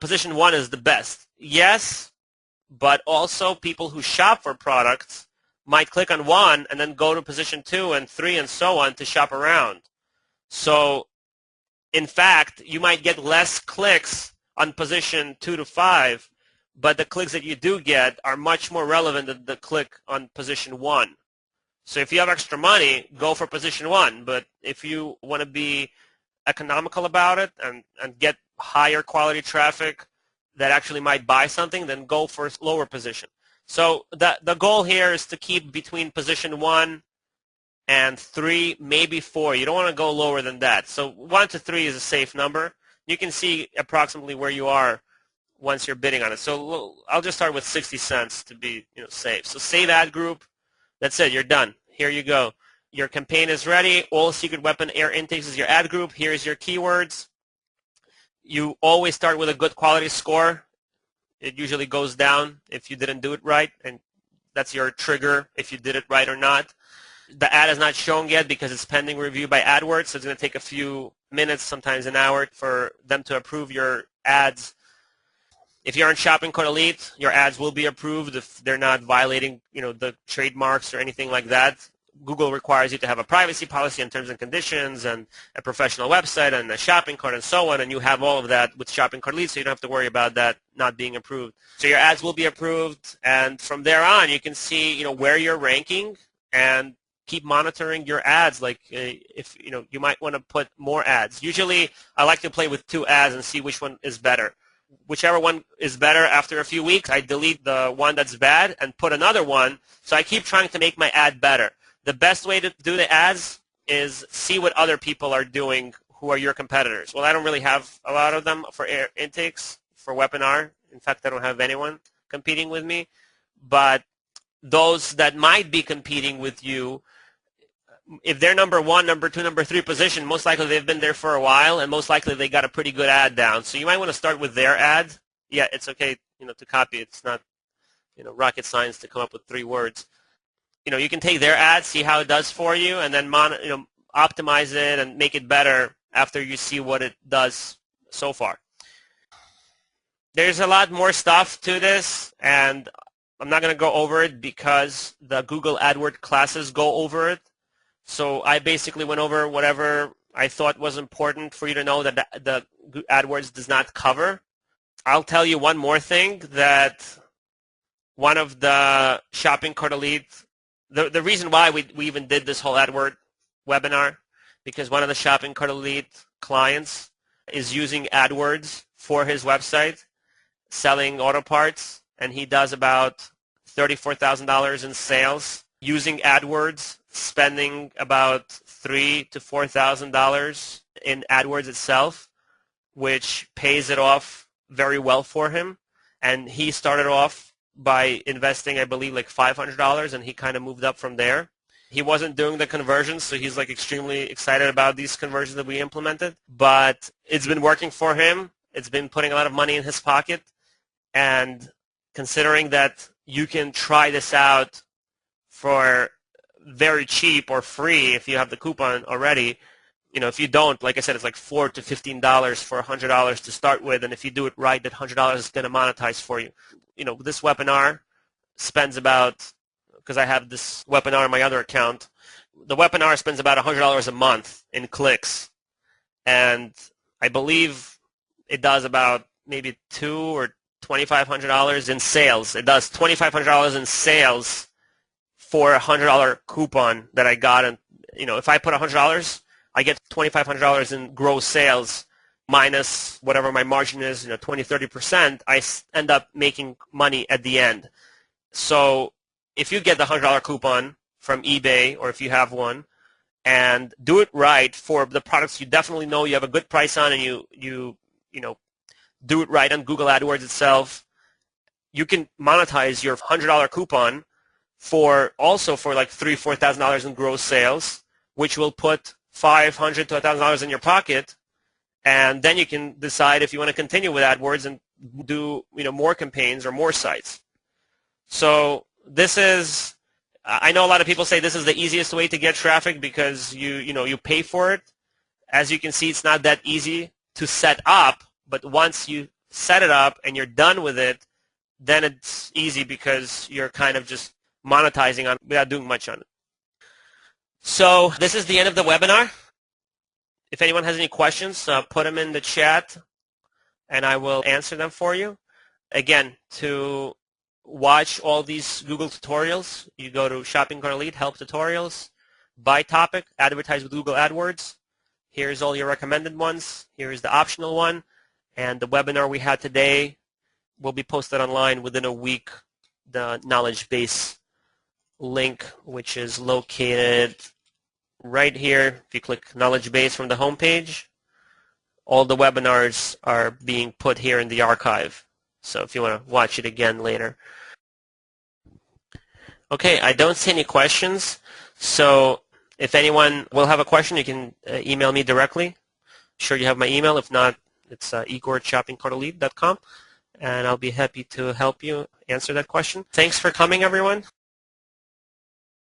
position 1 is the best. Yes, but also people who shop for products might click on 1 and then go to position 2 and 3 and so on to shop around. So in fact, you might get less clicks on position 2 to 5, but the clicks that you do get are much more relevant than the click on position 1. So if you have extra money, go for position 1. But if you want to be economical about it and get higher quality traffic that actually might buy something, then go for lower position. So the goal here is to keep between position 1 and 3, maybe 4. You don't want to go lower than that. So 1 to 3 is a safe number. You can see approximately where you are once you're bidding on it. So I'll just start with 60 cents to be safe. So save ad group. That's it. You're done. Here you go. Your campaign is ready. All secret weapon air intakes is your ad group. Here's your keywords. You always start with a good quality score. It usually goes down if you didn't do it right, and that's your trigger if you did it right or not. The ad is not shown yet because it's pending review by Adwords, so it's going to take a few minutes, sometimes an hour, for them to approve your ads. If you're on Shopping Code Elite, your ads will be approved if they're not violating, the trademarks or anything like that. Google requires you to have a privacy policy and terms and conditions and a professional website and a shopping cart and so on, and you have all of that with Shopping Cart Elite, so you don't have to worry about that not being approved. So your ads will be approved, and from there on, you can see, where you're ranking and keep monitoring your ads. Like if, you might want to put more ads. Usually, I like to play with 2 ads and see which one is better. Whichever one is better after a few weeks, I delete the one that's bad and put another one, so I keep trying to make my ad better. The best way to do the ads is see what other people are doing who are your competitors? Well, I don't really have a lot of them for intakes for webinar. In fact, I don't have anyone competing with me. But those that might be competing with you, if they're number 1, number 2, number 3 position, most likely they've been there for a while, and most likely they got a pretty good ad down. So you might want to start with their ad. Yeah, it's okay, to copy. It's not, rocket science to come up with 3 words. You can take their ad, see how it does for you, and then optimize it and make it better after you see what it does so far. There's a lot more stuff to this, and I'm not going to go over it because the Google AdWords classes go over it. So I basically went over whatever I thought was important for you to know that the AdWords does not cover. I'll tell you one more thing, that one of the shopping cart elite, the reason why we even did this whole AdWords webinar, because one of the shopping cart elite clients is using AdWords for his website, selling auto parts, and he does about $34,000 in sales using AdWords, spending about $3,000 to $4,000 in AdWords itself, which pays it off very well for him. And he started off by investing, I believe, like $500, and he kind of moved up from there. He wasn't doing the conversions, so he's like extremely excited about these conversions that we implemented. But it's been working for him. It's been putting a lot of money in his pocket. And considering that you can try this out for very cheap or free if you have the coupon already, if you don't, like I said, it's like $4 to $15 for $100 to start with, and if you do it right, that $100 is going to monetize for you. This webinar spends about, because I have this webinar on my other account, the webinar spends about $100 a month in clicks, and I believe it does about maybe $200 or $2,500 in sales. It does $2,500 in sales for a $100 coupon that I got. And if I put $100, I get $2,500 in gross sales minus whatever my margin is, 20-30%. I end up making money at the end. So if you get the $100 coupon from eBay, or if you have one, and do it right for the products you definitely know you have a good price on, and you do it right on Google AdWords itself, you can monetize your $100 coupon for like $3,000-$4,000 in gross sales, which will put $500 to $1,000 in your pocket, and then you can decide if you want to continue with AdWords and do more campaigns or more sites. So this is, I know a lot of people say this is the easiest way to get traffic because you pay for it. As you can see, it's not that easy to set up. But once you set it up and you're done with it, then it's easy because you're kind of just monetizing on without doing much on it. So this is the end of the webinar. If anyone has any questions, put them in the chat, and I will answer them for you. Again, to watch all these Google tutorials, you go to Shopping Cart Elite, Help Tutorials, by topic, advertise with Google AdWords. Here's all your recommended ones. Here's the optional one. And the webinar we had today will be posted online within a week. The knowledge base link, which is located right here. If you click knowledge base from the homepage, all the webinars are being put here in the archive. So if you want to watch it again later. Okay, I don't see any questions. So if anyone will have a question, you can email me directly. Sure, you have my email. If not, it's igor@shoppingcartelite.com, and I'll be happy to help you answer that question. Thanks for coming, everyone.